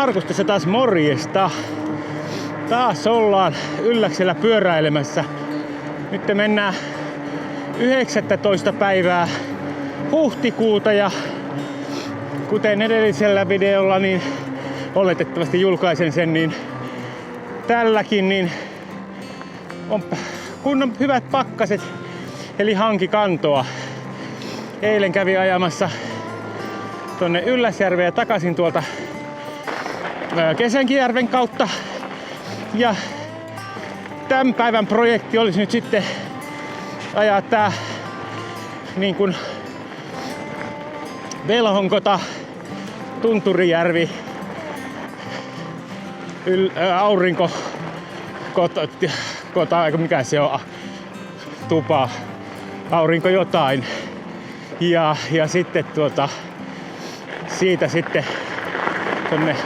Markus tässä taas morjesta. Taas ollaan Ylläksellä pyöräilemässä. Nyt mennään 19. päivää huhtikuuta ja kuten edellisellä videolla niin oletettavasti julkaisen sen, niin tälläkin niin on kunnon hyvät pakkaset eli hankikantoa. Eilen kävin ajamassa tonne Ylläsjärveen ja takaisin tuolta Kesänkijärven kautta. Ja tämän päivän projekti olisi nyt sitten ajaa tää niin kuin Velhonkota, Tunturijärvi, Aurinko, mikä se on, Tupa, Aurinko jotain. Ja sitten siitä sitten tonne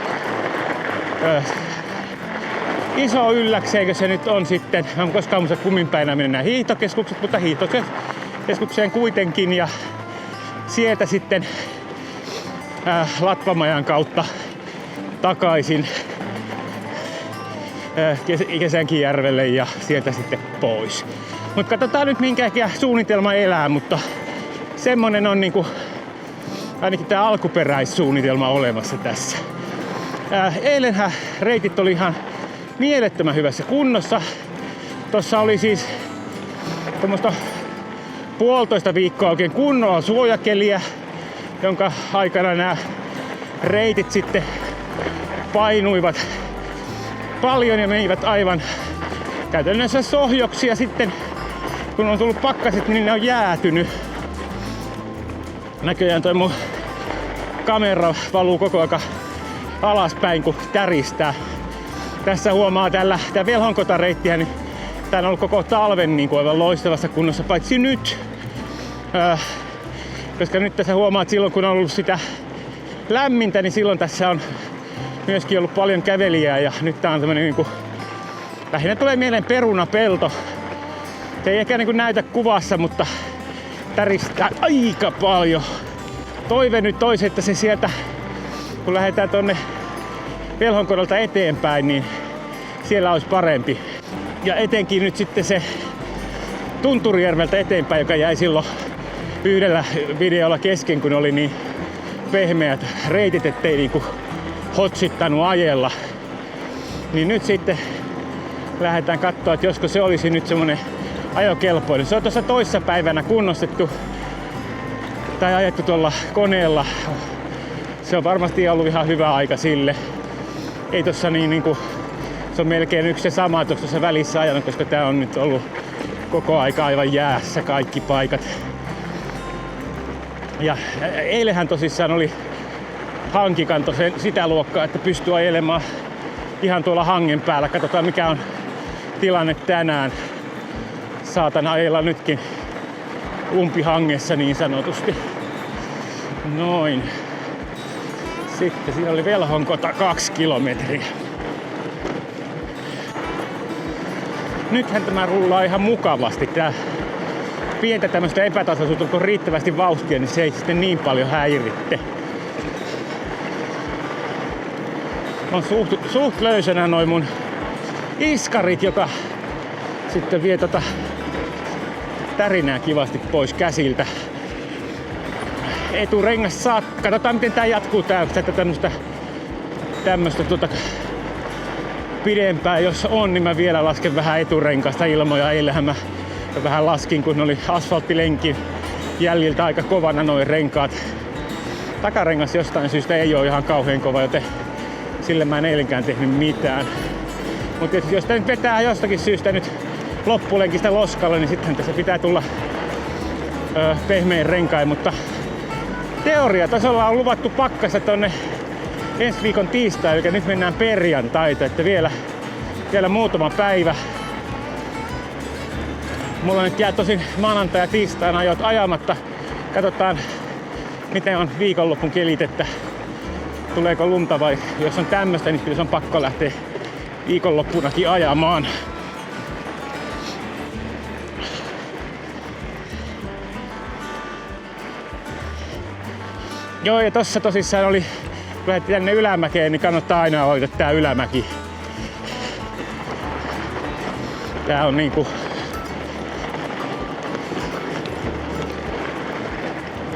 Iso Ylläkseen, se nyt on sitten. Mä en koskaan muista kummin päinä mennään hiihtokeskukset, mutta hiihtokeskukseen kuitenkin. Ja sieltä sitten Latvamajan kautta takaisin Kesänkijärvelle ja sieltä sitten pois. Mutta katsotaan nyt minkäkin suunnitelma elää, mutta semmonen on niinku ainakin tää alkuperäissuunnitelma olemassa tässä. Eilenhän reitit oli ihan mielettömän hyvässä kunnossa. Tossa oli siis tommoista 1,5 viikkoa oikein kunnolla suojakeliä, jonka aikana nämä reitit sitten painuivat paljon ja menivät aivan käytännössä sohjoksi, ja sitten kun on tullut pakkaset, niin ne on jäätynyt. Näköjään toi mun kamera valuu koko ajan alaspäin, kun täristää. Tässä huomaa tää Velhonkota-reittiä, niin tää on ollut koko talven niin kuin aivan loistavassa kunnossa, paitsi nyt. Koska nyt tässä huomaa, että silloin kun on ollut sitä lämmintä, niin silloin tässä on myöskin ollut paljon kävelijää, ja nyt tää on tämmönen niinku, lähinnä tulee mieleen perunapelto. Se ei ehkä niinku näytä kuvassa, mutta täristää aika paljon. Toive nyt olisi, että se sieltä, kun lähdetään tonne Velhonkodalta eteenpäin, niin siellä olisi parempi. Ja etenkin nyt sitten se Tunturijärveltä eteenpäin, joka jäi silloin yhdellä videolla kesken, kun oli niin pehmeät reitit, ettei niinku hotsittanut ajella. Niin nyt sitten lähdetään katsoa, että josko se olisi nyt semmonen ajokelpoinen. Se on tuossa toissapäivänä kunnostettu tai ajettu tuolla koneella. Se on varmasti ollut ihan hyvä aika sille. Ei tossa niinku, se on melkein yksi se sama tuossa välissä ajanut, koska tää on nyt ollut koko aika aivan jäässä kaikki paikat. Ja eilenhän tosissaan oli hankikanto sitä luokkaa, että pystyy ajelemaan ihan tuolla hangen päällä. Katsotaan mikä on tilanne tänään. Saatan ajella nytkin umpihangessa niin sanotusti. Noin. Sitten siinä oli Velhonkota 2 kilometriä. Nythän tämä rullaa ihan mukavasti. Tää pientä tämmöistä epätasaisuutta, kun on riittävästi vauhtia, niin se ei sitten niin paljon häiritte. On suht löysänä noin mun iskarit, joka sitten vie tärinää kivasti pois käsiltä. Eturengas saa. Katsotaan miten tää jatkuu tästä tämmöstä pidempään. Jos on, niin mä vielä lasken vähän eturenkaasta ilmoja. Eilähän mä vähän laskin, kun oli asfalttilenkin jäljiltä aika kovana noin renkaat. Takarengas jostain syystä ei oo ihan kauhean kova, joten sille mä en eilenkään tehnyt mitään. Mutta jos tää nyt vetää jostakin syystä nyt loppulenkistä loskalle, niin sitten tässä pitää tulla pehmein renkain, mutta teoriatasolla on luvattu pakkasta tonne ensi viikon tiistai, eli nyt mennään perjantaita, että vielä muutama päivä. Mulla nyt jää tosin maanantai ja tiistaina ajot ajamatta. Katsotaan miten on viikonloppun kelit, että tuleeko lunta vai jos on tämmöstä, niin kyllä se on pakko lähteä viikonloppunakin ajamaan. Joo, ja tossa tosissaan oli kun lähdet tänne ylämäkeen, niin kannattaa aina hoitaa tää ylämäki. Tää on niinku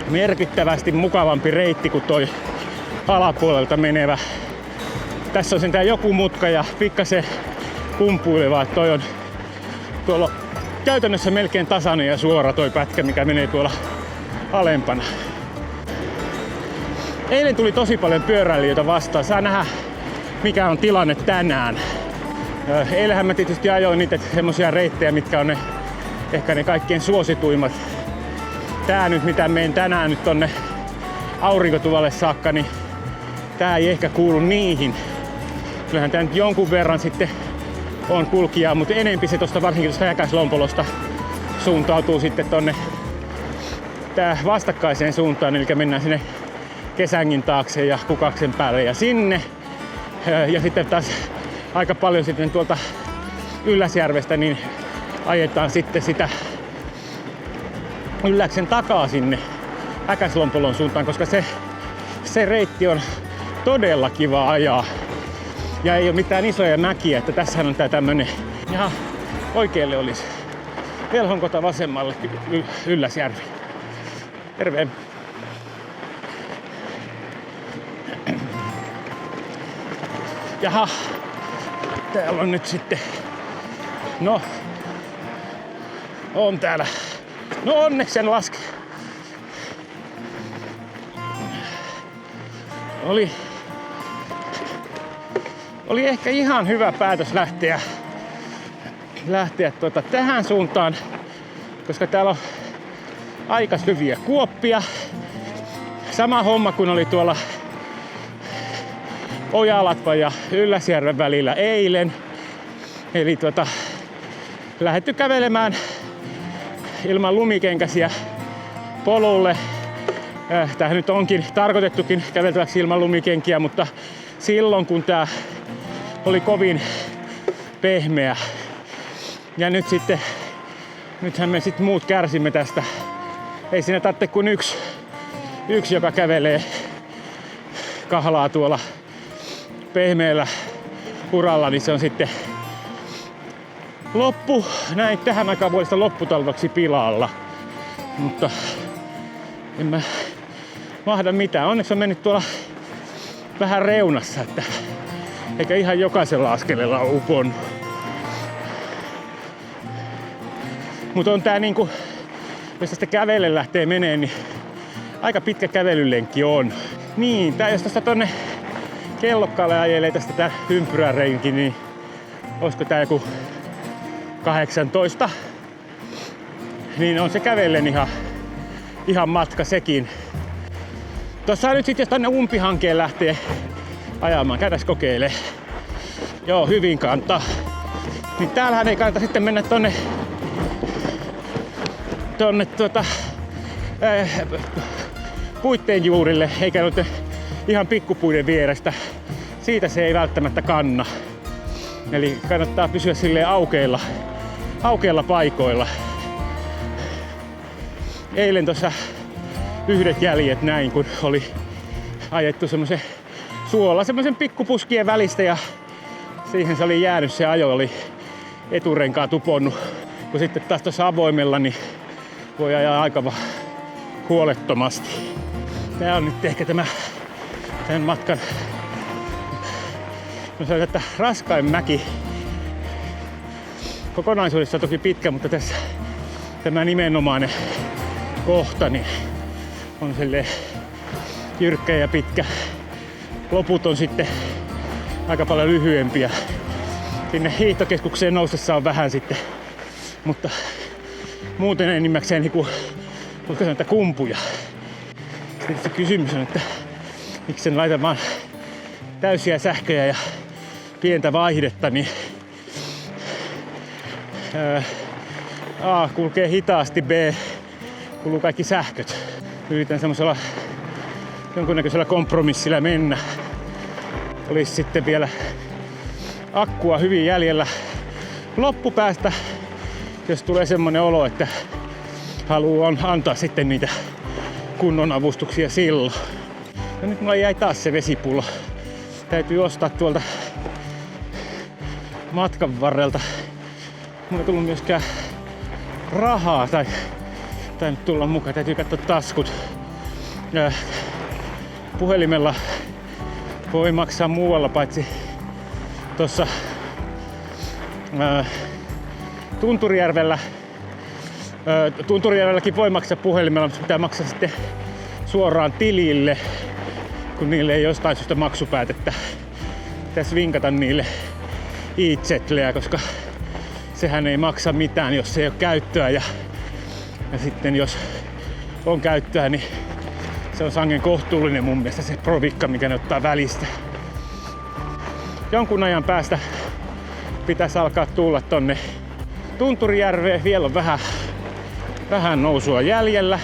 merkittävästi mukavampi reitti kuin toi alapuolelta menevä. Tässä on sentään joku mutka ja pikkasen kumpuileva. Toi on tuolla käytännössä melkein tasainen ja suora toi pätkä, mikä menee tuolla alempana. Eilen tuli tosi paljon pyöräilijöitä vastaan. Saa nähdä, mikä on tilanne tänään. Eilenhän mä tietysti ajoin niitä semmosia reittejä, mitkä on ehkä ne kaikkein suosituimmat. Tää nyt, mitä menen tänään nyt tonne aurinkotuvalle saakka, niin tää ei ehkä kuulu niihin. Kyllähän tää nyt jonkun verran sitten on kulkijaa, mutta enempi se tosta varsinkin tosta Jäkäslompolosta suuntautuu sitten tonne tää vastakkaiseen suuntaan, eli mennään sinne Kesängin taakse ja Kukaksen päälle ja sinne. Ja sitten taas aika paljon sitten tuolta Ylläsjärvestä niin ajetaan sitten sitä Ylläksen takaa sinne Jäkäslompolon suuntaan, koska se reitti on todella kiva ajaa. Ja ei ole mitään isoja mäkiä, että tässähän on tää tämmönen, jaha, oikealle olisi Velhonkota, vasemmalle Ylläsjärvi. Terve! Jaha, täällä on nyt sitten, no, on täällä, no onneksi sen laske. Oli ehkä ihan hyvä päätös lähteä tähän suuntaan, koska täällä on aika syviä kuoppia. Sama homma kuin oli tuolla Ojalatvan ja Ylläsjärven välillä eilen. Eli lähdetty kävelemään ilman lumikenkäsiä polulle. Tämähän nyt onkin tarkoitettukin käveltäväksi ilman lumikenkiä, mutta silloin kun tää oli kovin pehmeä. Ja nythän me sitten muut kärsimme tästä. Ei siinä tarvitse kuin yksi, joka kävelee kahlaa tuolla pehmeällä uralla, niin se on sitten loppu näin tähän aikaan vuodesta lopputalvaksi pilalla. Mutta en mä mahda mitään. Onneksi on mennyt tuolla vähän reunassa, että eikä ihan jokaisella askeleella ole uponnut. Mutta on tää niinku, jos tästä kävellen lähtee menee, niin aika pitkä kävelylenkki on. Niin, tää jos tästä tonne Kellokkaalle ajelee tästä tää ympyrärenki, niin olisiko tää joku 18, niin on se kävellen ihan matka sekin. Tossa nyt sit jos tonne umpihankeen lähtee ajamaan, käydäs kokeilee. Joo, hyvin kantaa. Niin täällähän ei kannata sitten mennä tonne puitteen juurille, eikä noiden ihan pikkupuiden vierestä. Siitä se ei välttämättä kanna. Eli kannattaa pysyä silleen aukeilla paikoilla. Eilen tuossa yhdet jäljet näin, kun oli ajettu semmoisen pikkupuskien välistä ja siihen se oli jäänyt, se ajo oli eturenkaat uponnut. Kun sitten taas tuossa avoimella niin voi ajaa aika huolettomasti. Tää on nyt ehkä tämän matkan, no sanotaan, että raskain mäki. Kokonaisuudessa toki pitkä, mutta tässä tämä nimenomainen kohta niin on silleen jyrkkä ja pitkä. Loput on sitten aika paljon lyhyempiä. Sinne hiihtokeskukseen noustessa on vähän sitten, mutta muuten enimmäkseen niinku, voisiko sanoa, että kumpuja. Sitten se kysymys on, että miksi sen laitan vaan täysiä sähköjä ja pientä vaihdetta, niin A kulkee hitaasti, B kuluu kaikki sähköt. Yritän semmoisella jonkunnäköisellä kompromissilla mennä. Olisi sitten vielä akkua hyvin jäljellä loppupäästä, jos tulee semmonen olo, että haluaa antaa sitten niitä kunnon avustuksia silloin. No nyt mulla jäi taas se vesipullo. Täytyy ostaa tuolta matkan varrelta. Mulla ei tullut myöskään rahaa tai nyt tulla mukaan. Täytyy katsoa taskut. Puhelimella voi maksaa muualla paitsi tossa Tunturijärvellä. Tunturijärvelläkin voi maksaa puhelimella, mutta pitää maksaa sitten suoraan tilille, kun niille ei jostain syystä maksupäätettä. Pitäisi vinkata niille e-Zetleä, koska sehän ei maksa mitään, jos ei ole käyttöä. Ja sitten jos on käyttöä, niin se on sangen kohtuullinen mun mielestä se provikka, mikä ne ottaa välistä. Jonkun ajan päästä pitäisi alkaa tulla tonne Tunturijärveen. Vielä on vähän nousua jäljellä.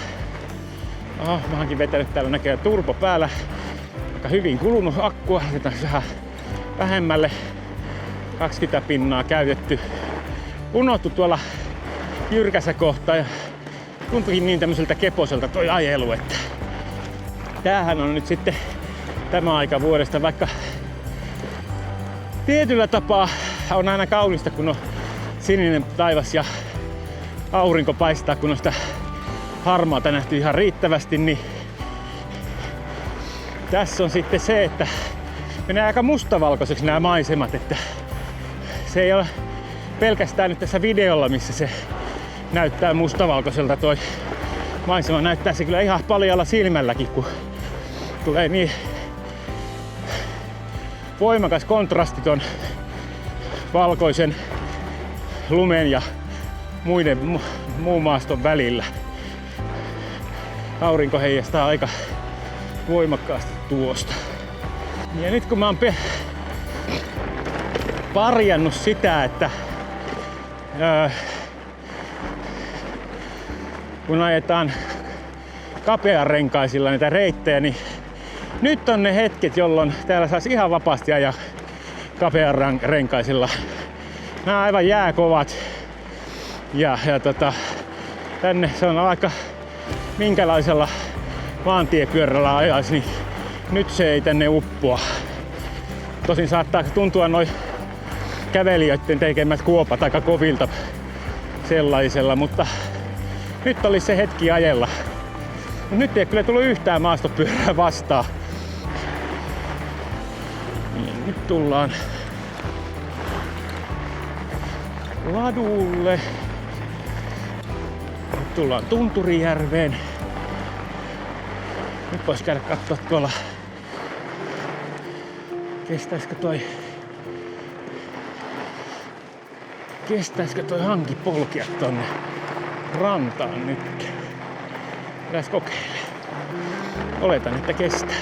Mä oonkin vetänyt täällä näköjään turbo päällä. Aika hyvin kulunut akkua. Jätän vähän vähemmälle. 20 pinnaa käytetty. Unohtu tuolla jyrkässä kohtaa ja tuntuikin niin tämmöiseltä keposelta toi ajelu, että tämähän on nyt sitten tämä aika vuodesta, vaikka tietyllä tapaa on aina kaunista, kun on sininen taivas ja aurinko paistaa, kun on sitä harmaata nähty ihan riittävästi, niin tässä on sitten se, että menee aika mustavalkoiseksi nämä maisemat, että se ei ole pelkästään nyt tässä videolla, missä se näyttää mustavalkoiselta toi maisema. Näyttää se kyllä ihan paljalla silmälläkin, kun tulee niin voimakas kontrasti ton valkoisen lumen ja muun maaston välillä. Aurinko heijastaa aika voimakkaasti tuosta. Ja nyt kun mä oon parjannut sitä, että kun ajetaan kapearenkaisilla niitä reittejä, niin nyt on ne hetket, jolloin täällä saisi ihan vapaasti ajaa kapearenkaisilla. Nämä on aivan jääkovat. Ja tänne se on aika minkälaisella maantiepyörällä ajaisi, niin nyt se ei tänne uppoa. Tosin saattaa tuntua noin kävelijöiden tekemät kuopat aika kovilta sellaisella, mutta nyt olisi se hetki ajella. Mut nyt ei kyllä tullut yhtään maastopyörää vastaan. Niin, nyt tullaan ladulle. Nyt tullaan Tunturijärveen. Nyt vois käydä katsoa tuolla, kestäisikö toi hanki polkia tonne rantaan nyt. Pitäis kokeilla. Oletan, että kestää.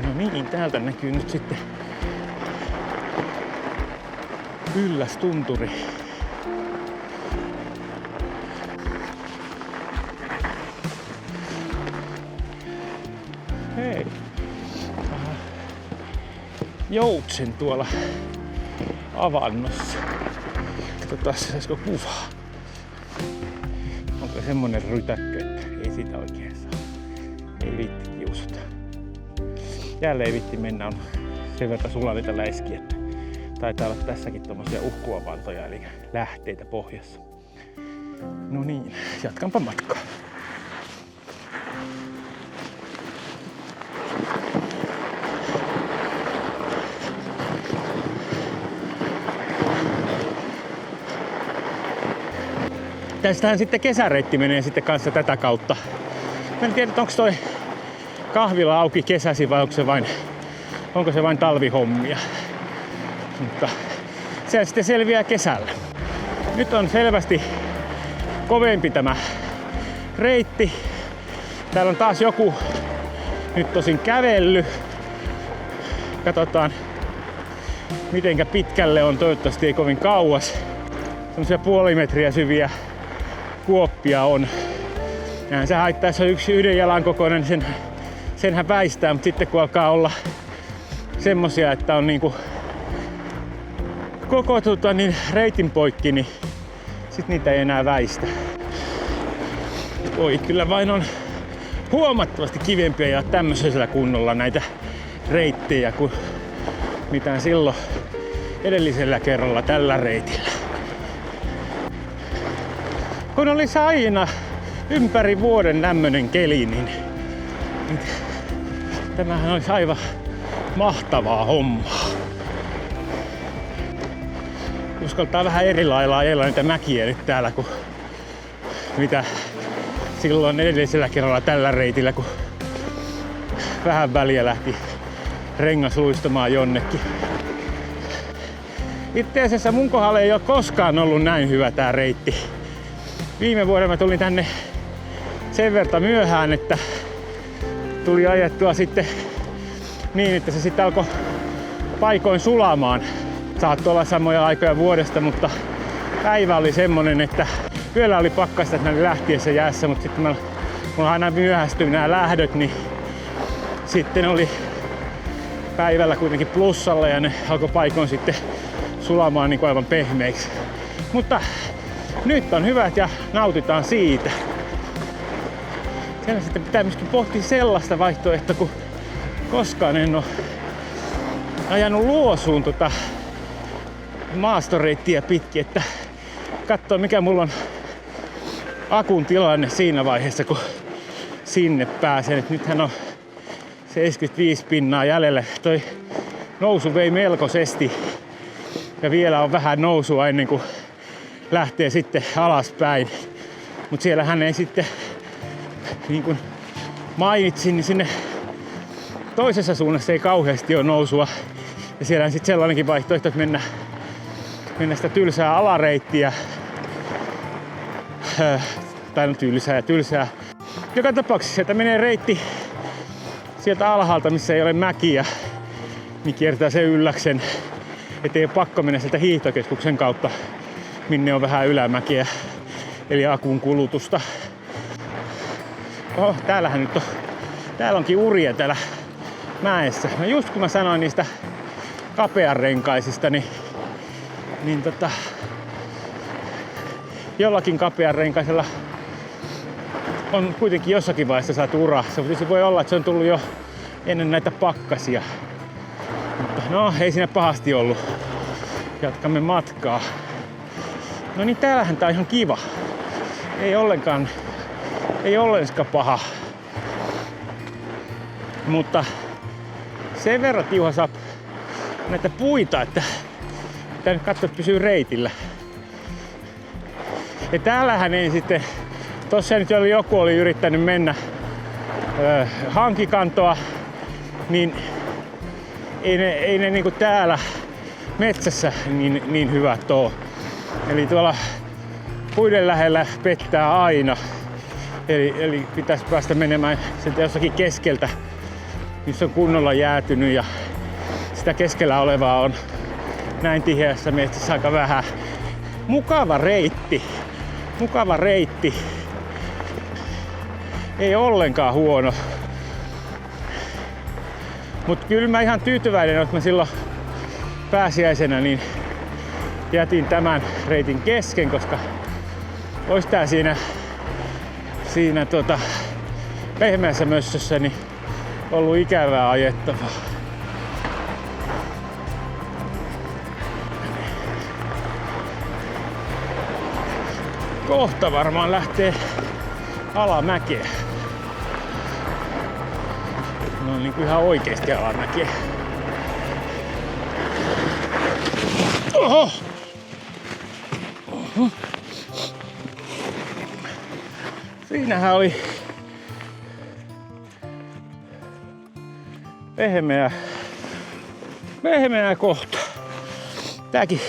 No niin, täältä näkyy nyt sitten Yllästunturi. Hei. Joutsen tuolla avannossa. Katsotaan, saisiko kuvaa. Onko semmonen rytäkkö, että ei siitä oikein saa. Ei viitti kiusata. Jälleen ei viitti mennä, on sen verran sulanita läiskiä, että taitaa olla tässäkin tommosia uhkuavantoja, eli lähteitä pohjassa. No niin, jatkanpa matkaa. Tästähän sitten kesäreitti menee sitten kanssa tätä kautta. Mä en tiedä, onko toi kahvila auki kesäsi vai onko se vain talvihommia. Mutta se sitten selviää kesällä. Nyt on selvästi kovempi tämä reitti. Täällä on taas joku nyt tosin kävellyt. Katsotaan mitenkä pitkälle on, toivottavasti ei kovin kauas. Semmoisia puoli metriä syviä kuoppia on. Ja se haittaa, jos on yhden jalan kokoinen, niin senhän väistää, mutta sitten kun alkaa olla semmosia, että on niinku koko reitin poikki, niin sit niitä ei enää väistä. Oi, kyllä vain on huomattavasti kivempiä ja tämmöisellä kunnolla näitä reittejä kuin mitään silloin edellisellä kerralla tällä reitillä. Kun olisi aina ympäri vuoden tämmönen keli, niin tämähän olisi aivan mahtavaa hommaa. Uskaltaa vähän eri lailla ajella niitä mäkiä nyt täällä kuin mitä silloin edellisellä kerralla tällä reitillä, kun vähän väliä lähti rengas luistamaan jonnekin. Itse asiassa mun kohdalla ei ole koskaan ollut näin hyvä tää reitti. Viime vuonna mä tulin tänne sen verran myöhään, että tuli ajettua sitten niin, että se sitten alkoi paikoin sulamaan. Saattoi olla samoja aikoja vuodesta, mutta päivä oli semmonen, että yöllä oli pakkasta, että ne lähtiessä jäässä, mutta sitten mulla aina myöhästyi nämä lähdöt, niin sitten oli päivällä kuitenkin plussalla ja ne alkoi paikoin sitten sulamaan niin kuin aivan pehmeiksi. Mutta nyt on hyvät ja nautitaan siitä. Sen sitten pitää myöskin pohtia sellaista vaihtoehtoa, kun koskaan en ole ajanut Luosuun maastoreittiä pitkin, että katsoo mikä mulla on akun tilanne siinä vaiheessa, kun sinne pääsen. Et nythän on 75 pinnaa jäljellä. Toi nousu vei melkoisesti ja vielä on vähän nousua ennen kuin lähtee sitten alaspäin. Mut siellähän ei sitten, niin kuin mainitsin, niin sinne toisessa suunnassa ei kauheasti ole nousua. Ja siellä on sitten sellainenkin vaihtoehto, että mennä sitä tylsää alareittiä. Tai no tylsää. Joka tapauksessa sieltä menee reitti sieltä alhaalta, missä ei ole mäkiä, niin kiertää se ylläksen. Ettei ole pakko mennä sieltä hiihtokeskuksen kautta, minne on vähän ylämäkiä. Eli akun kulutusta. Oho, täällähän nyt on. Täällä onkin uria täällä mäessä. No just kun mä sanoin niistä kapeanrenkaisista, niin jollakin kapeanrenkaisella on kuitenkin jossakin vaiheessa saatu ura. Se voi olla, että se on tullut jo ennen näitä pakkasia. Mutta no, ei siinä pahasti ollut. Jatkamme matkaa. No niin, täällähän tää on ihan kiva. Ei ollenkaan paha. Mutta sen verran tiuha saa näitä puita, että pitää nyt katsoa, että pysyy reitillä. Ja täällähän ei sitten, tossa nyt joku oli yrittänyt mennä hankikantoa, niin ei ne niinku täällä metsässä niin hyvät oo. Eli tuolla puiden lähellä pettää aina. Eli pitäisi päästä menemään sieltä jossakin keskeltä, missä on kunnolla jäätynyt ja sitä keskellä olevaa on näin tiheässä metsässä aika vähän. Mukava reitti. Ei ollenkaan huono. Mut kyllä mä ihan tyytyväinen, että mä silloin pääsiäisenä niin jätin tämän reitin kesken, koska ois tää siinä pehmeässä mössössä niin ollut ikävää ajettavaa. Kohta varmaan lähtee alamäkeä. No niin kuin ihan oikeesti alamäkeä. Oho! Oho! Siinähän oli pehmeä kohta. Tääkin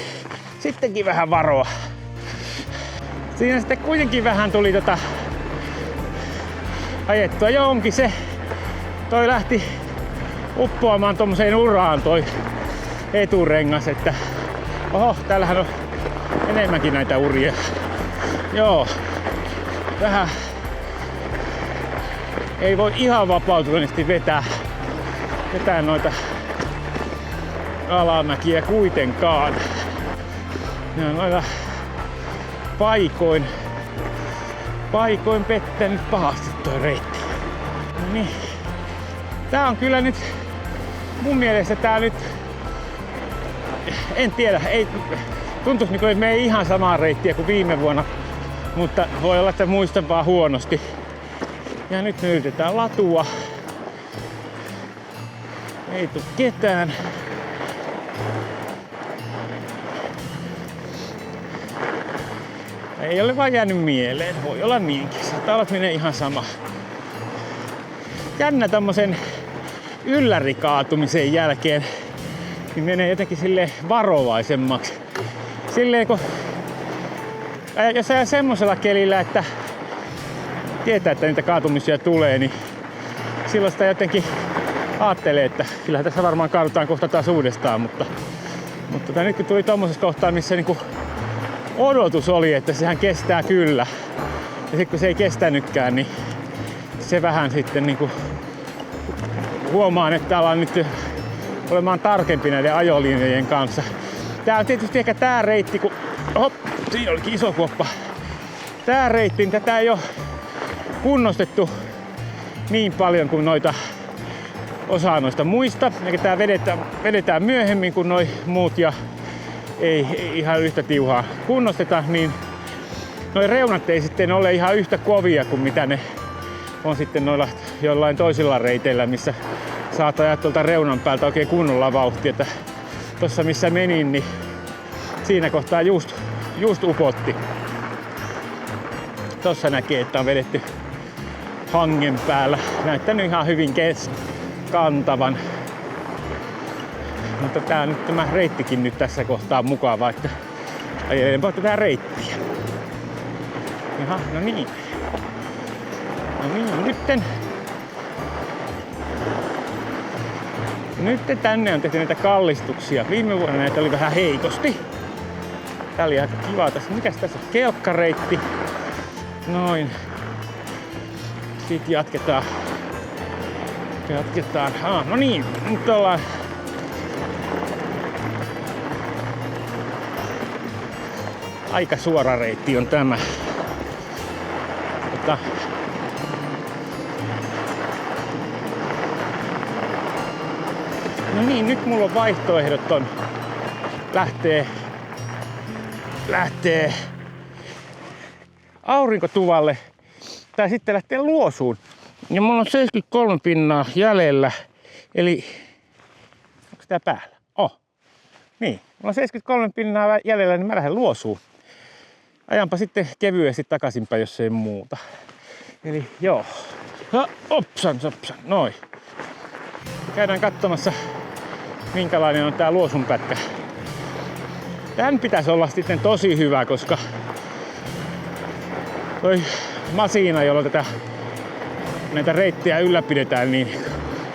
sittenkin vähän varoa. Siinä sitten kuitenkin vähän tuli ajettua. Joo, onkin se. Toi lähti uppoamaan tommoseen uraan toi eturengas, että oho, täällähän on enemmänkin näitä uria. Joo. Vähän ei voi ihan vapautuneesti vetää noita alamäkiä kuitenkaan. Ja noilla paikoin pettänyt pahasti toi reitti. No niin. Tää on kyllä nyt, mun mielestä tää nyt, en tiedä, ei tuntuisi niin kuin me ei ihan samaa reittiä kuin viime vuonna, mutta voi olla, että muistan vaan huonosti. Ja nyt me yritetään latua. Ei tuu ketään. Ei ole vaan jäänyt mieleen. Voi olla niinkin. Saattaa olla, että menee ihan sama. Jännä tommosen yllärikaatumisen jälkeen niin menee jotenkin silleen varovaisemmaksi. Silleen kun jos ajaa semmosella kelillä, että tietää, että niitä kaatumisia tulee, niin silloin sitä jotenkin ajattelee, että kyllähän tässä varmaan kaadutaan kohta taas uudestaan, mutta nyt kun tuli tommosessa kohtaa, missä niinku odotus oli, että sehän kestää kyllä. Ja sitten kun se ei kestänytkään, niin se vähän sitten niinku huomaan, että ollaan nyt olemaan tarkempi näiden ajolinjojen kanssa. Tää on tietysti ehkä tää reitti, kun siinä olikin iso kuoppa. Tää reitti, niin tätä ei oo kunnostettu niin paljon kuin noita osaa noista muista. Eli tää vedetään myöhemmin kuin noi muut ja ei ihan yhtä tiuhaa kunnosteta, niin noi reunat ei sitten ole ihan yhtä kovia kuin mitä ne on sitten noilla jollain toisilla reiteillä, missä saat ajaa tuolta reunan päältä oikein kunnolla vauhtia. Että tossa missä menin, niin siinä kohtaa just upotti. Tossa näkee, että on vedetty hangen päällä. Näyttänyt ihan hyvin kantavan. Mutta tämä reittikin nyt tässä kohtaa on mukava, että ajelenpa tätä reittiä. Jaha, no niin. Nyt tänne on tehty näitä kallistuksia. Viime vuonna näitä oli vähän heikosti. Tää oli aika kiva tässä. Mikäs tässä on? Kelkkareitti. Noin. Sitten jatketaan. No niin, nyt ollaan. Aika suora reitti on tämä. No niin, nyt mulla on vaihtoehdot on lähtee aurinkotuvalle tai sitten lähtee Luosuun. Ja mulla on 73 pinnaa jäljellä, eli onko tää päällä? Niin, mulla on 73 pinnaa jäljellä, niin mä lähden Luosuun. Ajanpa sitten kevyesti takaisinpäin, jos ei muuta. Eli joo. Opsan, noin. Käydään katsomassa, minkälainen on tää Luosun pätkä. Tän pitäisi olla sitten tosi hyvä, koska toi masiina, jolla näitä reittejä ylläpidetään, niin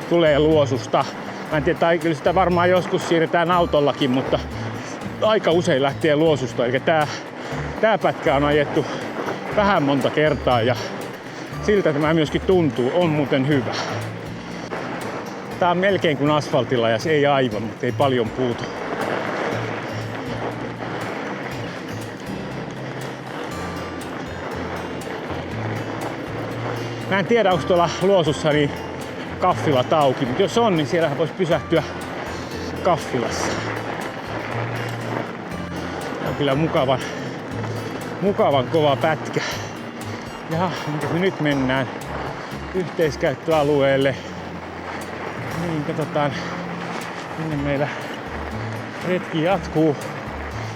tulee Luosusta. Mä en tiedä, tai kyllä sitä varmaan joskus siirretään autollakin, mutta aika usein lähtee Luosusta. Eli tää pätkä on ajettu vähän monta kertaa ja siltä tämä myöskin tuntuu. On muuten hyvä. Tää on melkein kuin asfaltilla ja se ei aivan, mutta ei paljon puutu. Mä en tiedä, onko tuolla Luosussa niin kahvilat auki, mutta jos on, niin siellähän voisi pysähtyä kahvilassa. On kyllä mukavan kova pätkä. Ja me nyt mennään yhteiskäyttöalueelle. Niin, katsotaan, minne meillä retki jatkuu.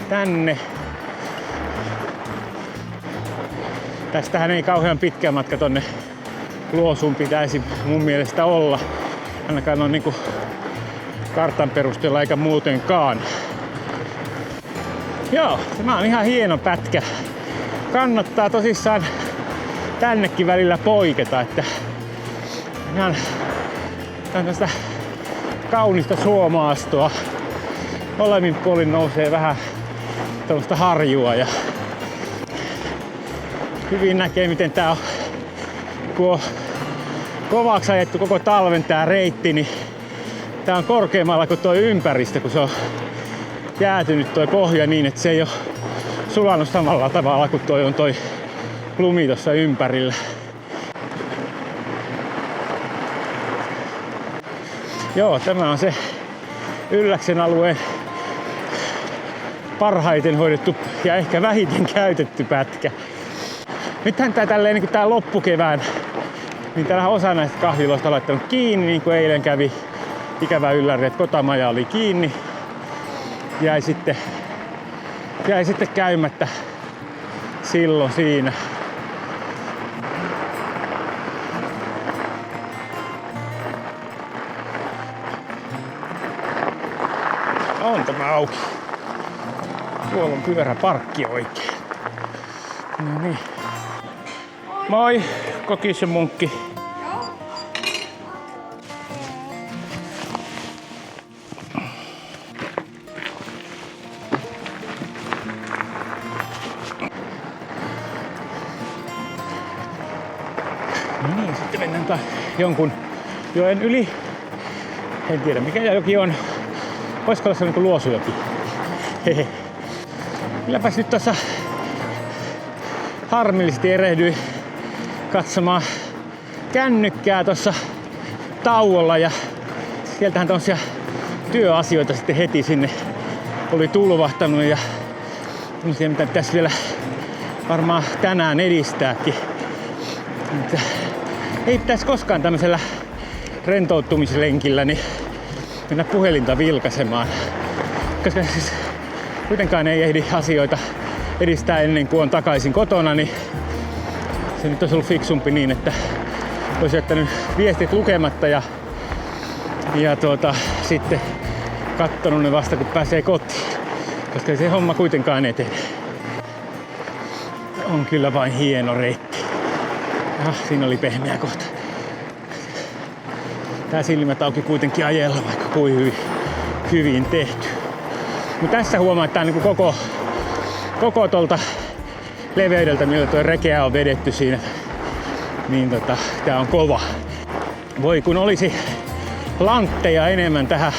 Tänne. Tästähän ei kauhean pitkä matka tonne Luosuun pitäisi mun mielestä olla. Ainakaan on niinku kartan perusteella eikä muutenkaan. Joo, tämä on ihan hieno pätkä. Kannattaa tosissaan tännekin välillä poiketa, että ihan tästä kaunista suomaastoa. Molemmin puolin nousee vähän tällaista harjua ja hyvin näkee, miten tää on, kun on kovaksi ajettu koko talven tää reitti, niin tää on korkeammalla kuin tuo ympäristö, kun se on jäätynyt toi pohja niin, että se ei oo sulanut samalla tavalla kuin toi on toi lumi tossa ympärillä. Joo, tämä on se Ylläksen alueen parhaiten hoidettu ja ehkä vähiten käytetty pätkä. Nythän tälleen niin tää loppukevään, niin täällä osa näistä kahviloista on laittanut kiinni, niin kuin eilen kävi. Ikävä ylläri, että Kotamaja oli kiinni. Jäi sitten käymättä silloin siinä. On tämä auki. Tuolla on pyöräparkki oikein. No niin. Moi, Kokis ja Munkki. No niin, sitten mennään taas jonkun joen yli. En tiedä mikä joki on. Voisiko olla se niinku Luosujoki? Hehe. Kylläpäs nyt tossa harmillisesti erehdyin katsomaan kännykkää tossa tauolla ja sieltähän tommosia työasioita sitten heti sinne oli tulvahtanut ja tommosia mitä pitäisi vielä varmaan tänään edistääkin. Mutta ei pitäisi koskaan tämmöisellä rentoutumislenkillä niin mennä puhelinta vilkaisemaan, koska siis kuitenkaan ei ehdi asioita edistää ennen kuin on takaisin kotona, niin se nyt olisi ollut fiksumpi niin, että olisi jättänyt viestit lukematta ja sitten kattonut ne vasta kun pääsee kotiin, koska se homma kuitenkaan etene. On kyllä vain hieno reitti. Siinä oli pehmeä kohta. Tää silmät auki kuitenkin ajella, vaikka kuin hyvin tehty. Mutta tässä huomaa, että tää on niinku koko tolta leveydeltä, millä tuo rekeä on vedetty siinä, niin tää on kova. Voi kun olisi lantteja enemmän tähän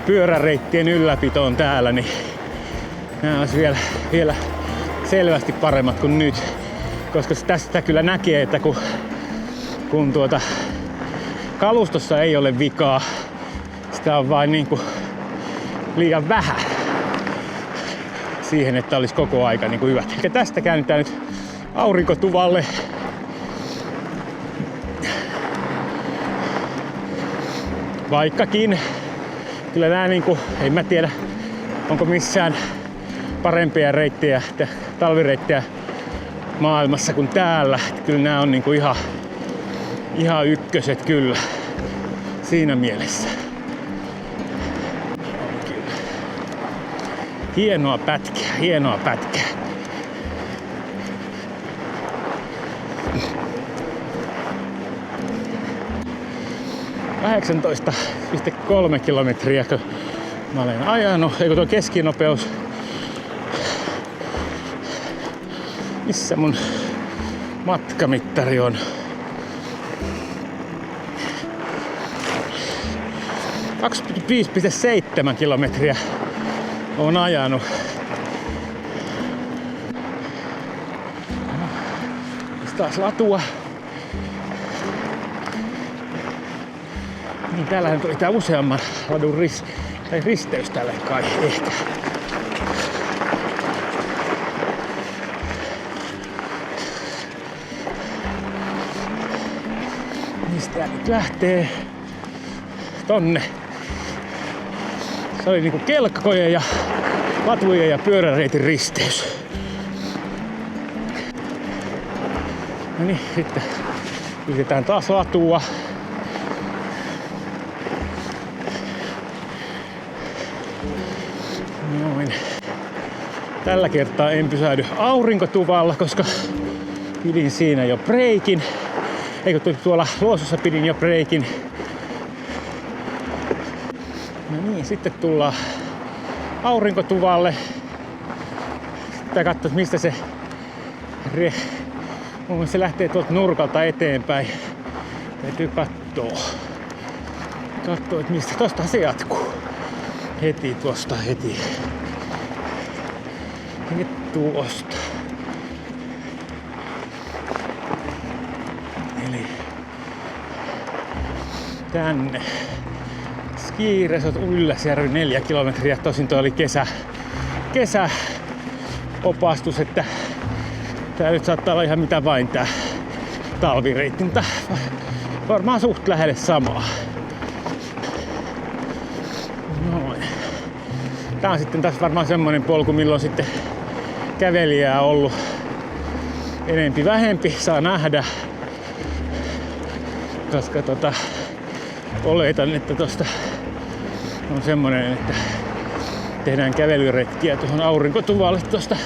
pyöräreittien ylläpitoon täällä, niin nämä olisi vielä selvästi paremmat kuin nyt. Koska tästä kyllä näkee, että kun kalustossa ei ole vikaa, sitä on vain niinku liian vähän siihen, että olisi koko aika niinku hyvät. Eli tästä käännetään nyt aurinkotuvalle. Vaikkakin kyllä nää niinku, en mä tiedä onko missään parempia reittejä, talvireittejä maailmassa kuin täällä. Kyllä nää on niinku ihan ykköset kyllä siinä mielessä. Kyllä. Hienoa pätkää. 18,3 kilometriä kun mä olen ajanut. Eikö tuo keskinopeus? Missä mun matkamittari on? 25,7 kilometriä on ajanut. Taas latua. Niin täällähän tuli tää useamman ladun risteys tälle kai ehkä. Mistä nyt lähtee tonne? Se oli niinku kelkkojen ja latujen ja pyöräreitin risteys. No niin, sitten yritetään taas latua. Noin. Tällä kertaa en pysähdy aurinkotuvalla, koska pidin siinä jo breikin. Eikö tuolla Luosussa pidin jo breikin. No niin, sitten tullaan aurinkotuvalle. Sitten katsotaan mistä se mun mielestä se lähtee tuolta nurkalta eteenpäin. Täytyy kattoo, että mistä tosta se jatkuu. heti tuosta heti. Tuosta. Eli tänne. Skiresort Ylläsjärvi 4 kilometriä. Tosin toi oli kesäopastus, että tää nyt saattaa olla ihan mitä vain tää talvireitti, mutta varmaan suht lähelle samaa. Noin. Tää on sitten taas varmaan semmonen polku, milloin sitten kävelijää ollut enempi vähempi, saa nähdä. Koska oletan, että tosta on semmonen, että tehdään kävelyretkiä tuohon aurinkotuvalle tosta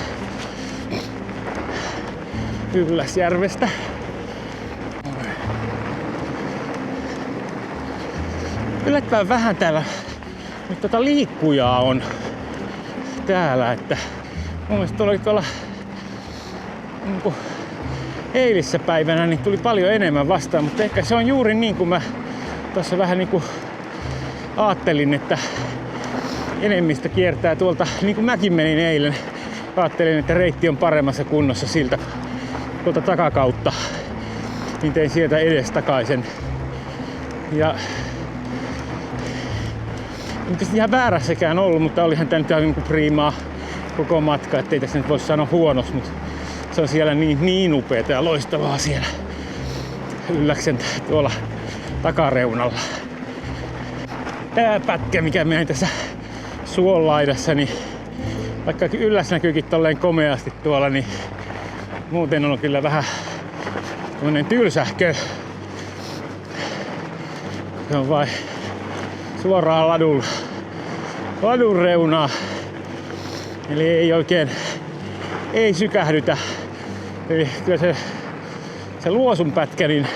Ylläsjärvestä. Yllättävän vähän täällä nyt liikkujaa on täällä, että mun mielestä tuolla niin eilissä päivänä niin tuli paljon enemmän vastaan, mutta ehkä se on juuri niin kuin mä tuossa vähän niin kuin ajattelin, että enemmistö kiertää tuolta, niin kuin mäkin menin eilen. Ajattelin, että reitti on paremmassa kunnossa siltä tuolta takakautta, niin tein sieltä edestakaisin. Ja en tietysti ihan väärässäkään ollut, mutta olihan tää nyt ihan niin kuin priimaa koko matka, ettei tässä nyt voi sanoa huonoksi, mutta se on siellä niin upeata ja loistavaa siellä Ylläksen tuolla takareunalla. Tää pätkä, mikä meni tässä suonlaidassa, niin vaikka Ylläs näkyykin tolleen komeasti tuolla, niin muuten on kyllä vähän tämmönen tylsähkö. Se on vain suoraan ladun reunaa. Eli ei oikein, ei sykähdytä. Eli kyllä se luosun pätkä, niin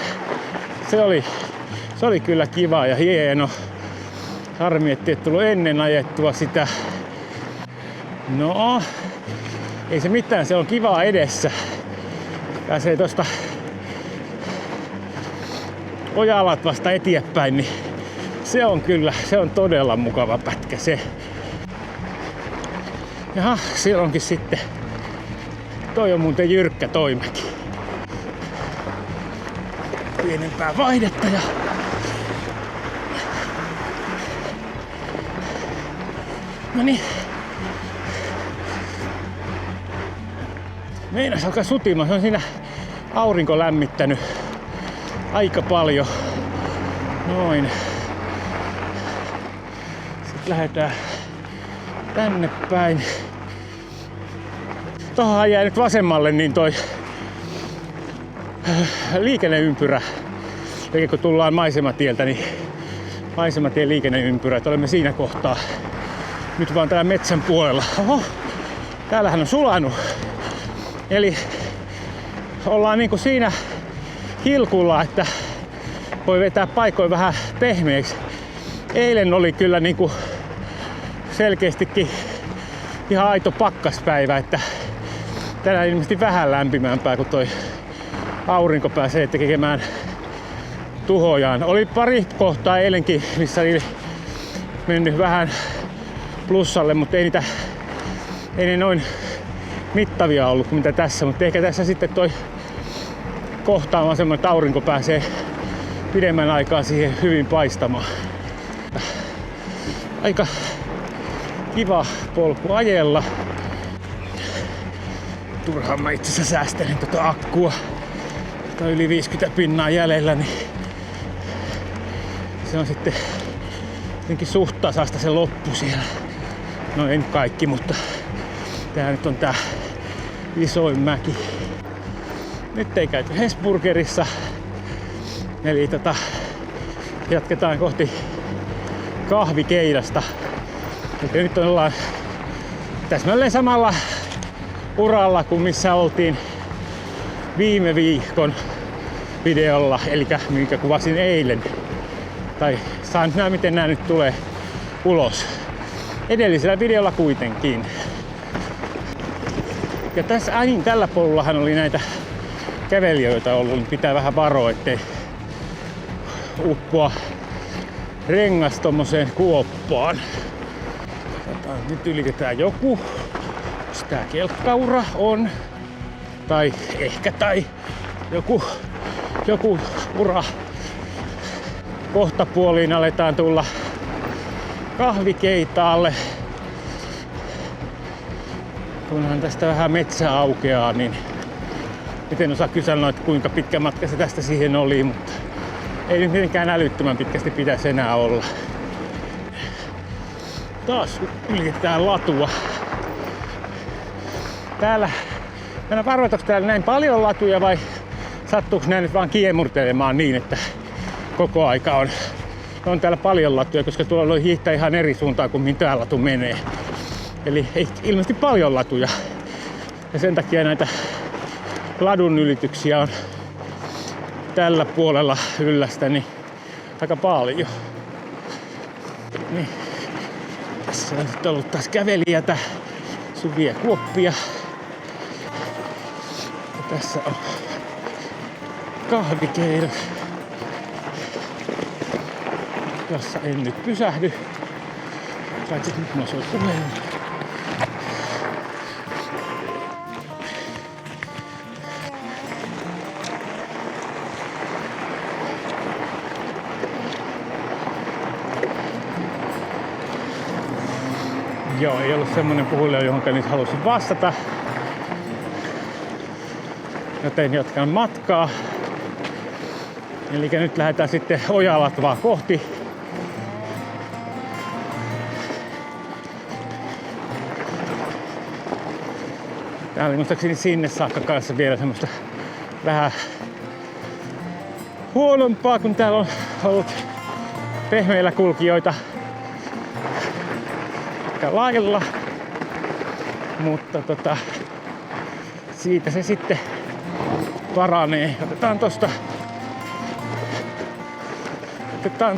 se oli kyllä kiva ja hieno. Harmi, ettei tullut ennen ajettua sitä. No, ei se mitään, se on kivaa edessä. Pääsee tosta ojalat vasta eteenpäin, niin se on todella mukava pätkä se. Jaha, siellä onkin sitten. Toi on muuten jyrkkä Toimäki. Pienempää vaihdetta ja no niin. Meinas alkaa sutimaan. Se on siinä aurinko lämmittänyt aika paljon. Noin. Sitten lähdetään tänne päin. Tohon jäi nyt vasemmalle niin toi liikenneympyrä. Eli kun tullaan Maisematieltä, niin Maisematien liikenneympyrä. Olemme siinä kohtaa. Nyt vaan täällä metsän puolella. Oho, täällähän on sulanut. Eli ollaan niinku siinä hilkulla, että voi vetää paikoin vähän pehmeäksi. Eilen oli kyllä niinku selkeästikin ihan aito pakkaspäivä, että tänään ilmeisesti vähän lämpimämpää, kun toi aurinko pääsee tekemään tuhojaan. Oli pari kohtaa eilenkin, missä oli mennyt vähän plussalle, mutta ei ne noin mittavia ollut kuin mitä tässä, mutta ehkä tässä sitten toi kohta on semmoinen, että aurinko pääsee pidemmän aikaa siihen hyvin paistamaan. Aika kiva polku ajella. Turhaan mä itse asiassa säästelen tota akkua. Tää on yli 50 pinnaa jäljellä, niin se on sitten jotenkin suht tasasta se loppu siellä. No ei nyt kaikki, mutta tää nyt on tää isoin mäki. Nyt ei käyty Hesburgerissa. Eli jatketaan kohti kahvikeidasta. Ja nyt ollaan täsmälleen samalla uralla kuin missä oltiin viime viikon videolla, eli minkä kuvasin eilen. Tai saan nähdä, miten nämä nyt tulee ulos. Edellisellä videolla kuitenkin. Ja tässä tällä polullahan oli näitä kävelijöitä ollut, niin pitää vähän varoa, ettei uppoa rengas tommoseen kuoppaan. Nyt ylitetään joku. Tää kelkkaura on. Tai ehkä joku ura. Kohtapuoliin aletaan tulla kahvikeitaalle. Kunhan tästä vähän metsä aukeaa, niin en osaa kysyä, että kuinka pitkä matka se tästä siihen oli, mutta ei nyt mitenkään älyttömän pitkästi pitäisi enää olla. Taas ylitetään latua. Täällä, mä en varoitaks täällä näin paljon latuja vai sattuuko nää nyt vaan kiemurtelemaan niin, että koko aika on täällä paljon latuja, koska tuolla voi hiihtää ihan eri suuntaan kuin mihin tää latu menee. Eli ei ilmeisesti paljon latuja. Ja sen takia näitä ladun ylityksiä on tällä puolella Yllästä niin aika paljon. Niin. Tässä on nyt ollut taas kävelijätä, syviä kuoppia. Ja tässä on kahvikeidot, jossa en nyt pysähdy. Paitsi nyt mä soi puheen. Joo, ei ollut semmonen puhuja, johon nyt halusin vastata. Joten jatkan matkaa. Eli nyt lähdetään sitten Ojalatvaa kohti. Täällä oli muistaakseni sinne saakka kanssa vielä semmoista vähän huonompaa, kun täällä on ollut pehmeillä kulkijoita lailla. Mutta siitä se sitten paranee. Otetaan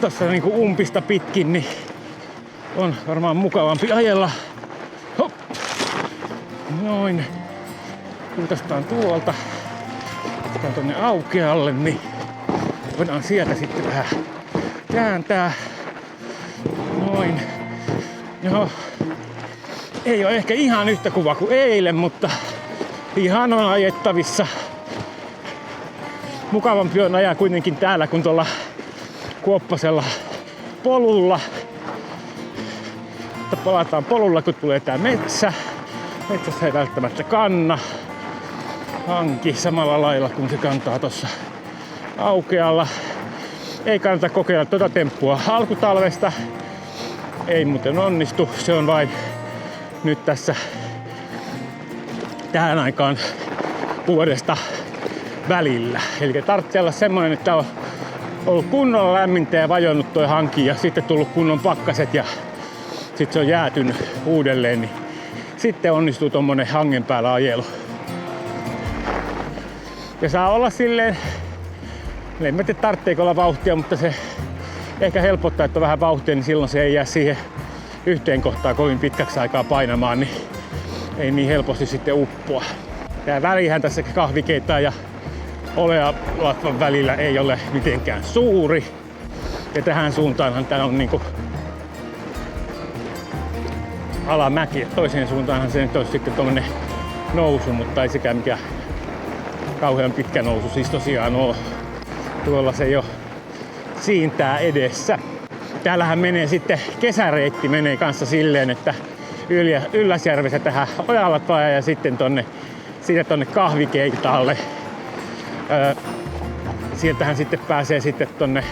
tosta niinku umpista pitkin, niin on varmaan mukavampi ajella. Hop. Noin. Kuutastaan tuolta. Otetaan tonne aukealle, niin voidaan sieltä sitten vähän kääntää. Noin. Joo. Ei ole ehkä ihan yhtä kuva kuin eilen, mutta ihan on ajettavissa. Mukavampi on ajaa kuitenkin täällä kuin tuolla kuoppasella polulla. Mutta palataan polulla, kun tulee tää metsä. Metsässä ei välttämättä kanna hanki samalla lailla kuin se kantaa tossa aukealla. Ei kannata kokeilla tuota temppua alkutalvesta. Ei muuten onnistu. Se on vain nyt tässä tähän aikaan vuodesta välillä. Eli tarvitsee olla semmoinen, että on ollut kunnolla lämmintä ja vajonnut toi hanki ja sitten tullut kunnon pakkaset ja sitten se on jäätynyt uudelleen, niin sitten onnistuu tommonen hangen päällä ajelu. Ja saa olla silleen, en mä tiedä tarvitseeko olla vauhtia, mutta se ehkä helpottaa, että on vähän vauhtia, niin silloin se ei jää siihen yhteen kohtaan kovin pitkäksi aikaa painamaan, niin ei niin helposti sitten uppoa. Tää välihän tässä kahvikeitaan ja Ojalatvaan välillä ei ole mitenkään suuri. Ja tähän suuntaanhan tää on niinku alamäki. Toiseen suuntaanhan se nyt olisi sitten tommonen nousu, mutta ei sekään mikään kauhean pitkä nousu siis tosiaan oo. Tuolla se jo siintää edessä. Täällähän menee sitten kesäreitti menee kanssa silleen, että Ylläsjärvessä tähän Ojalatvaan ja sitten siitä tonne kahvikeitaalle. Sieltähän sitten pääsee sitten tonne,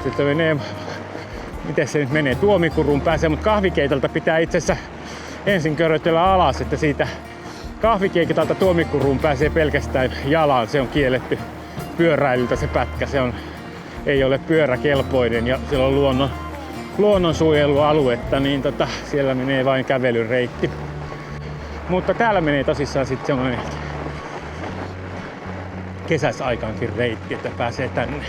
sitten menee, miten se nyt menee, Tuomikuruun pääsee, mutta kahvikeitalta pitää itse asiassa ensin körötellä alas, että siitä kahvikeitalta Tuomikuruun pääsee pelkästään jalan, se on kielletty pyöräilyltä se pätkä, ei ole pyöräkelpoinen ja siellä on luonnonsuojelualuetta, niin siellä menee vain kävelyreitti. Mutta täällä menee tosissaan sitten semmoinen kesäsaikaankin reitti, että pääsee tänne.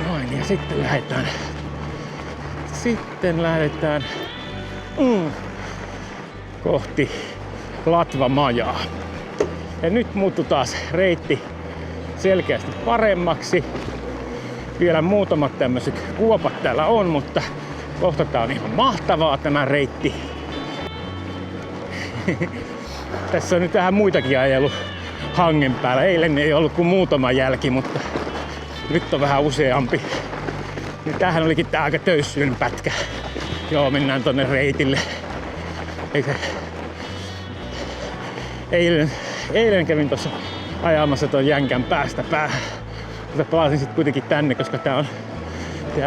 Noin, ja sitten lähdetään kohti Latvamajaa. Ja nyt muuttui taas reitti selkeästi paremmaksi. Vielä muutamat tämmöiset kuopat täällä on, mutta kohta tää on ihan mahtavaa tämä reitti. Tässä on nyt vähän muitakin ajellut hangen päällä. Eilen ei ollut kuin muutama jälki, mutta nyt on vähän useampi. Niin tämähän olikin tää aika töyssyinen pätkä. Joo, mennään tonne reitille. Eikä... Eilen kävin tossa ajamassa ton jänkän päästä päähän. Mutta palasin sit kuitenkin tänne, koska tää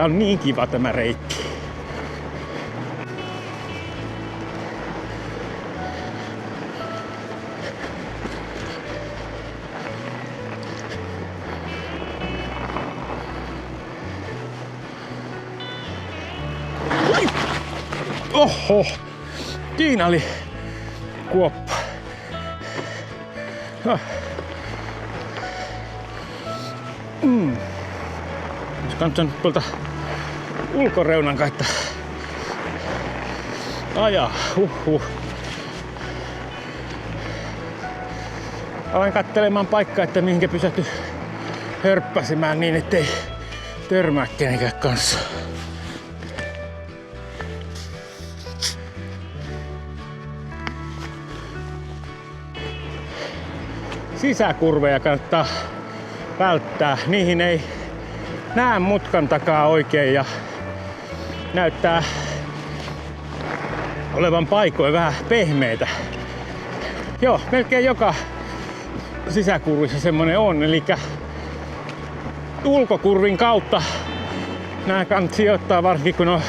on niin kiva tämä reitti. Oho! Siinä oli kuoppa. Jos kannattaa tuolta ulkoreunan kautta ajaa. Aloin katselemaan paikkaa, että mihinkä pysähty hörppäsemään niin, ettei törmää kenenkään kanssa. Sisäkurveja kannattaa välttää. Niihin ei näe mutkan takaa oikein ja näyttää olevan paikoin vähän pehmeitä. Joo, melkein joka sisäkurvissa semmonen on. Eli ulkokurvin kautta nää kannattaa sijoittaa, varsinkin kun on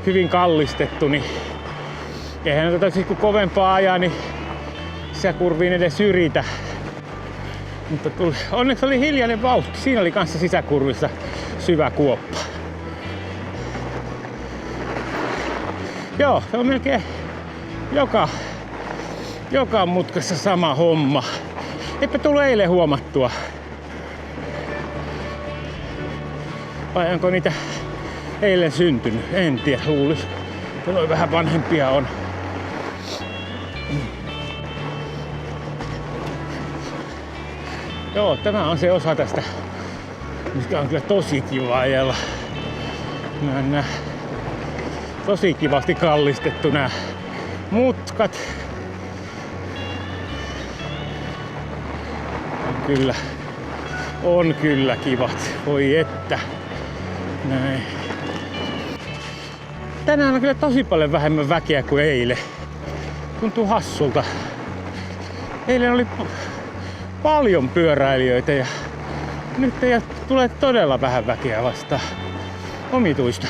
hyvin kallistettu. Niin eihän tätä siis kun kovempaa ajaa, niin sisäkurviin edes yritä. Mutta onneksi oli hiljainen vauhti. Siinä oli kanssa sisäkurvissa syvä kuoppa. Joo, se on melkein joka mutkassa sama homma. Eipä tullut eilen huomattua. Vai onko niitä eilen syntynyt? En tiedä, luulis. Noi vähän vanhempia on. Joo, tämä on se osa tästä, mikä on kyllä tosi kiva ajella. Nää tosi kivasti kallistettu nää mutkat. On kyllä kivat. Voi että. Näin. Tänään on kyllä tosi paljon vähemmän väkeä kuin eilen. Tuntuu hassulta. Eilen oli paljon pyöräilijöitä ja nyt ei tule todella vähän väkeä vastaan. Omituista.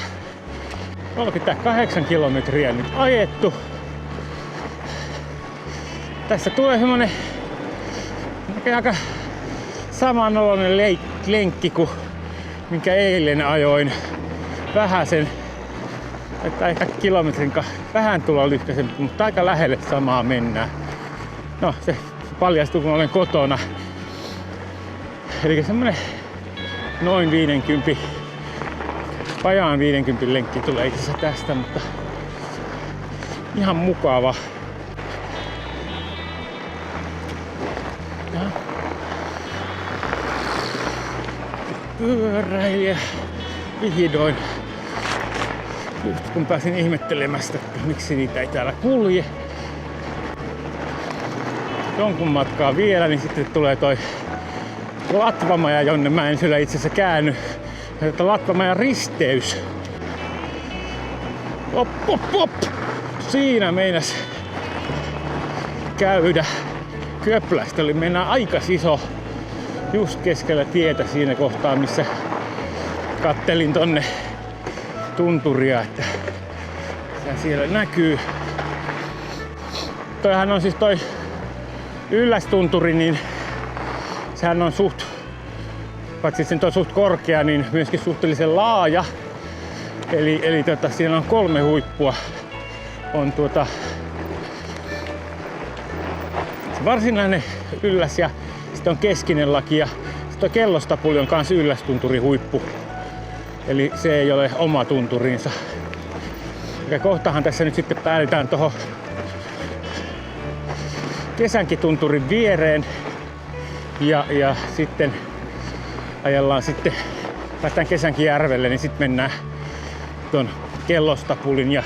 38 kilometriä nyt ajettu. Tässä tulee semmonen aika samanoloinen lenkki kuin minkä eilen ajoin. Vähäsen, että ehkä kilometrin vähän tulla lyhkäisempi, mutta aika lähelle samaa mennään. No se paljastuu kun olen kotona. Eli semmonen noin 50, vajaan 50 lenkki tulee itse asiassa tästä, mutta ihan mukava. Ja pyöräilijä vihdoin. Just kun pääsin ihmettelemään sitä, että miksi niitä ei täällä kulje. Jonkun matkaa vielä, niin sitten tulee toi Latvamaja, jonne mä en sillä itse asiassa käänny. Latvamajan risteys. Op. Siinä meinas käydä. Köplästä oli mennä aika iso just keskellä tietä siinä kohtaa, missä kattelin tonne tunturia, että siellä näkyy. Toihan on siis toi Yllästunturi, niin sehän on suht, paitsi sen on suht korkea, niin myöskin suhteellisen laaja. Eli siellä on 3 huippua. On se varsinainen ylläs ja sitten on keskinen laki ja sitten Kellostapuli on kans Yllästunturi huippu. Eli se ei ole oma tunturinsa. Ja kohtahan tässä nyt sitten päädytään tohon Kesänkitunturin viereen ja sitten ajellaan sitten, päästään Kesänkin järvelle, niin sitten mennään tuon Kellostapulin ja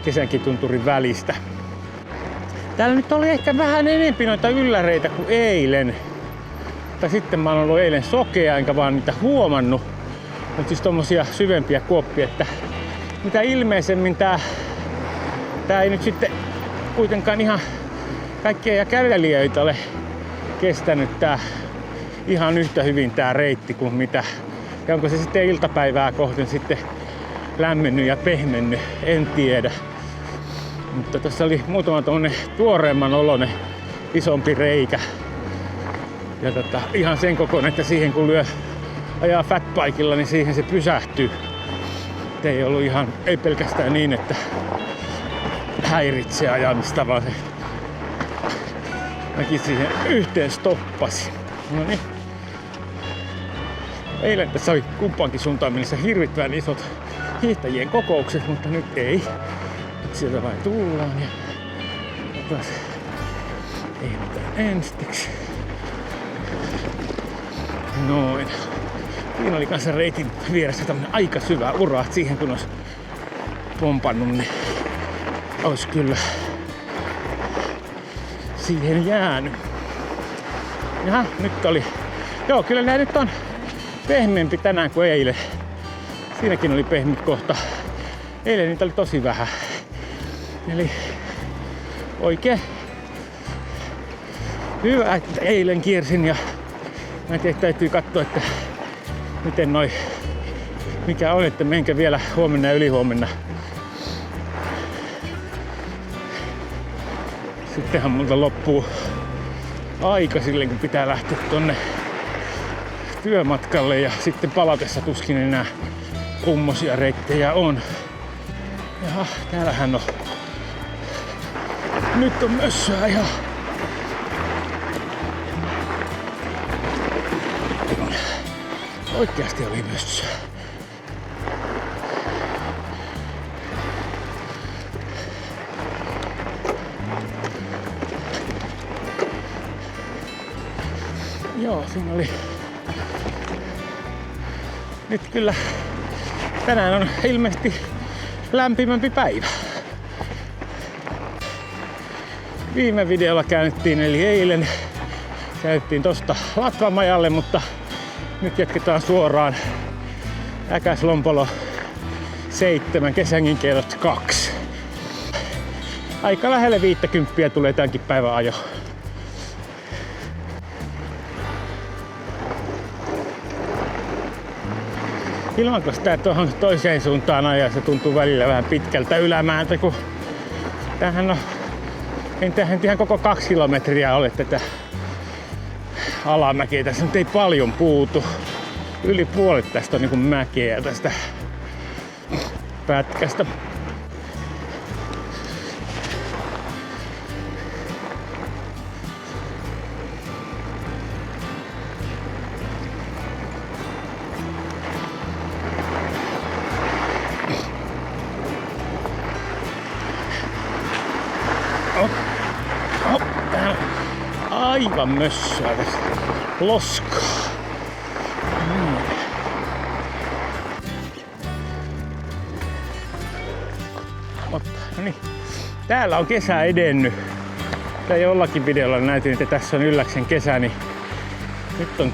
Kesänkin tunturin välistä. Täällä nyt oli ehkä vähän enempi noita ylläreitä kuin eilen. Tai sitten mä oon ollut eilen sokea, enkä vaan niitä huomannut. Mutta siis tommosia syvempiä kuoppia, että mitä ilmeisemmin tää ei nyt sitten kuitenkaan ihan kaikkia kävelijöitä ole kestänyt tää ihan yhtä hyvin tää reitti kuin mitä. Ja onko se sitten iltapäivää kohden sitten lämmennyt ja pehmennyt, en tiedä. Mutta tässä oli muutama tommonen tuoreemman oloinen isompi reikä. Ja ihan sen kokoinen, että siihen kun ajaa fatbikella, niin siihen se pysähtyy. Et ei ollut ihan, ei pelkästään niin, että häiritsee ajamista, vaan se mäkin siihen yhteen stoppasi. No niin. Eilen tässä oli kumpaankin suuntaan mennessä hirvittävän isot hiihtäjien kokoukset, mutta nyt ei. Nyt sieltä vain tullaan ja taas ehditään ensiksi. Noin. Siinä oli kanssa reitin vieressä tämmönen aika syvä ura, että siihen kun olisi pompannut, niin olisi kyllä siihen jäänyt. Jaha, nyt oli. Joo, kyllä nää nyt on pehmeämpi tänään kuin eilen. Siinäkin oli pehmyt kohta. Eilen niitä oli tosi vähän. Eli oikein hyvä, että eilen kiersin ja mä täytyy katsoa, että miten mikä on, että menkö vielä huomenna ja ylihuomenna. Sittenhän multa loppuu aika silleen, kun pitää lähteä tonne työmatkalle ja sitten palatessa tuskin enää kummosia reittejä on. Jaha, täällähän on. Nyt on mössöä ihan. Oikeasti oli mössöä. Joo, siinä oli. Nyt kyllä tänään on ilmeisesti lämpimämpi päivä. Viime videolla käytiin, eli eilen käytiin tosta Latvamajalle, mutta nyt jatketaan suoraan Äkäslompolo 7, Kesängin kellot 2. Aika lähelle 50 tulee tämänkin päivän ajo. Ilmanko sitä tuohon toiseen suuntaan ajaa, se tuntuu välillä vähän pitkältä ylämääntä, kun tämähän on, en tähän ihan koko 2 kilometriä ole tätä alamäkeä. Tässä nyt ei paljon puutu. Yli puolet tästä on niin kuin mäkeä tästä pätkästä. Aivan mössöä tästä loskaa. No niin. Täällä on kesä edennyt. Tää jollakin videolla näytin, että tässä on Ylläksen kesä, niin nyt on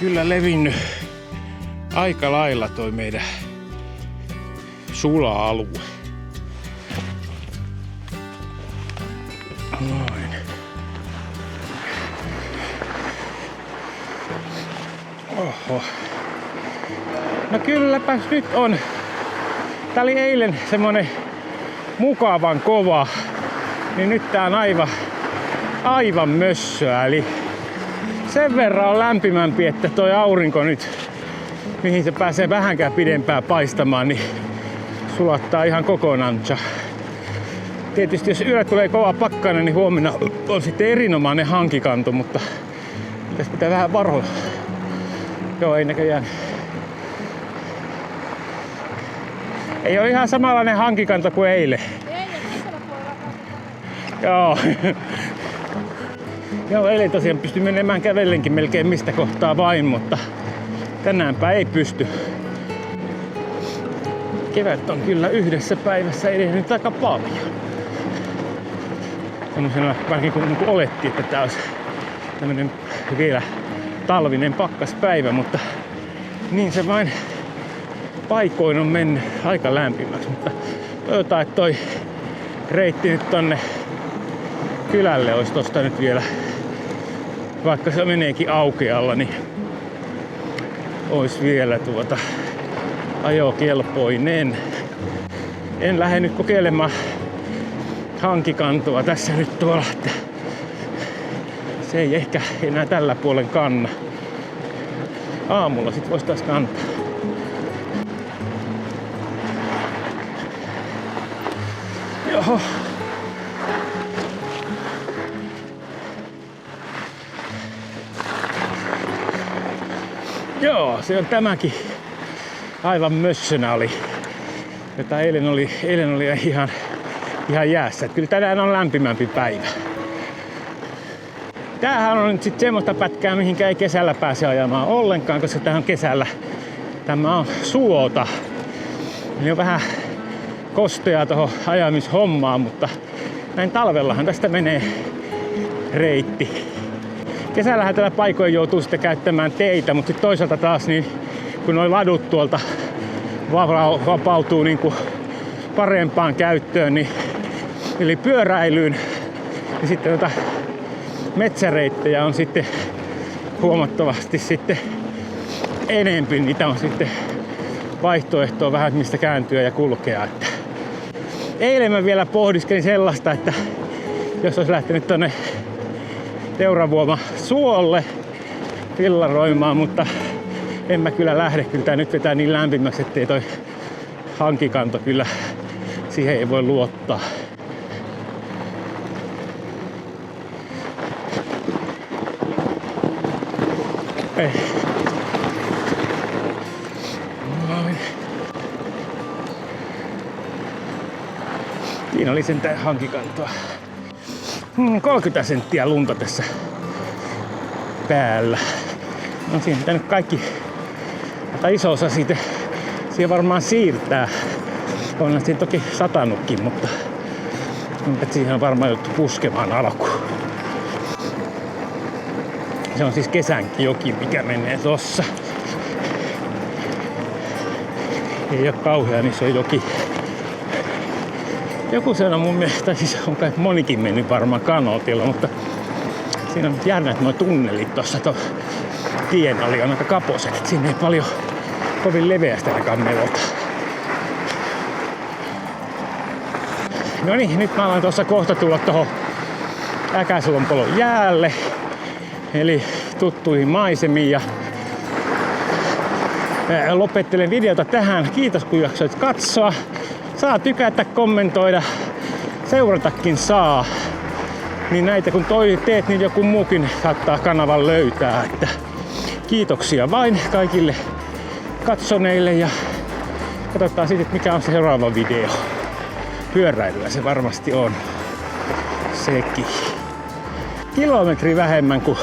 kyllä levinnyt aika lailla toi meidän sula-alue. Noin. Oho. No kylläpäs nyt on. Tää oli eilen semmonen mukavan kova. Niin nyt tää on aivan mössöä. Eli sen verran on lämpimämpi, että toi aurinko nyt, mihin se pääsee vähänkään pidempään paistamaan, niin sulattaa ihan kokonaan. Tietysti jos yöllä tulee kova pakkanen, niin huomenna on sitten erinomainen hankikanto, mutta tässä pitää vähän varoa. Joo, ei näköjään. Ei ole ihan samanlainen hankikanto kuin eilen. Eilen kesällä puolella. Joo. Joo, eilen tosiaan pystyi menemään kävellenkin melkein mistä kohtaa vain, mutta tänäänpä ei pysty. Kevät on kyllä yhdessä päivässä edennyt aika paljon. Sellaisena, varsinkin kun olettiin, että tää olisi tämmönen vielä talvinen pakkaspäivä, mutta niin se vain paikoin on mennyt aika lämpimäksi. Mutta toivotaan, että toi reitti nyt tonne kylälle olisi tosta nyt vielä, vaikka se meneekin aukealla, niin olisi vielä ajokelpoinen. En lähde nyt kokeilemaan hankikantoa tässä nyt tuolla, että se ei ehkä enää tällä puolen kanna. Aamulla sit vois taas kantaa. Joo. Joo, se on tämäkin aivan mössönä oli. Jota eilen oli ihan jäässä. Et kyllä tänään on lämpimämpi päivä. Tämähän on nyt sit semmoista pätkää, mihinkä ei kesällä pääse ajamaan ollenkaan, koska tähän kesällä tämä on suota. Eli on vähän kosteaa tuohon ajamishommaan, mutta näin talvellahan tästä menee reitti. Kesällähän tällä paikoin joutuu sitten käyttämään teitä, mutta sitten toisaalta taas niin kun nuo ladut tuolta vapautuu niin kuin parempaan käyttöön, niin, eli pyöräilyyn, niin sitten metsäreittejä on sitten huomattavasti sitten enempi. Niitä on sitten vaihtoehtoa vähän mistä kääntyä ja kulkea. Että eilen mä vielä pohdiskelin sellaista, että jos olisi lähtenyt tonne Teuravuoma suolle fillaroimaan, mutta en mä kyllä lähde. Kyllä tää nyt vetää niin lämpimäksi, ettei toi hankikanto kyllä, siihen ei voi luottaa. Ei. Siinä oli sentään hankikantoa. 30 senttiä lunta tässä päällä. No siinä pitää nyt kaikki, tai iso osa siitä siihen varmaan siirtää. On siinä toki satanutkin, mutta siihen on varmaan jouduttu puskemaan alkuun. Se on siis Kesänkijoki, mikä menee tossa. Ei oo kauhean iso joki. Joku se on mun mielestä, siis on kai monikin mennyt varmaan kanootilla, mutta siinä on nyt jännä, että nuo tunnelit tossa tien ali on aika kaposet, että siinä ei paljon kovin leveästi ainakaan melota. No niin, nyt mä alan tuossa kohta tulla tohon Äkäslompolon jäälle, eli tuttuihin maisemiin, ja lopettelen videota tähän. Kiitos kun jaksoit katsoa. Saa tykätä, kommentoida, seuratakin saa. Niin näitä kun teet, niin joku muukin saattaa kanavan löytää. Että kiitoksia vain kaikille katsoneille ja katsotaan sitten mikä on se seuraava video. Pyöräilyä se varmasti on. Sekin. Kilometri vähemmän kuin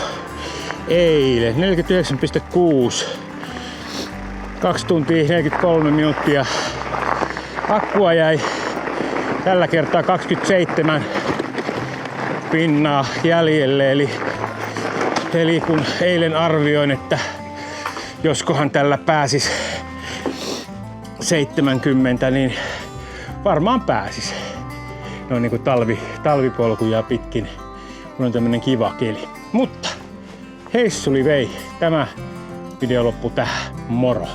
eilen. 49,6. 2 tuntia 43 minuuttia. Akkua jäi tällä kertaa 27 pinnaa jäljelle, eli kun eilen arvioin, että joskohan tällä pääsis 70, niin varmaan pääsis. No niin kuin talvipolkuja pitkin, kun on tämmönen kiva keli. Mutta heissuli vei. Tämä video loppui tähän. Moro!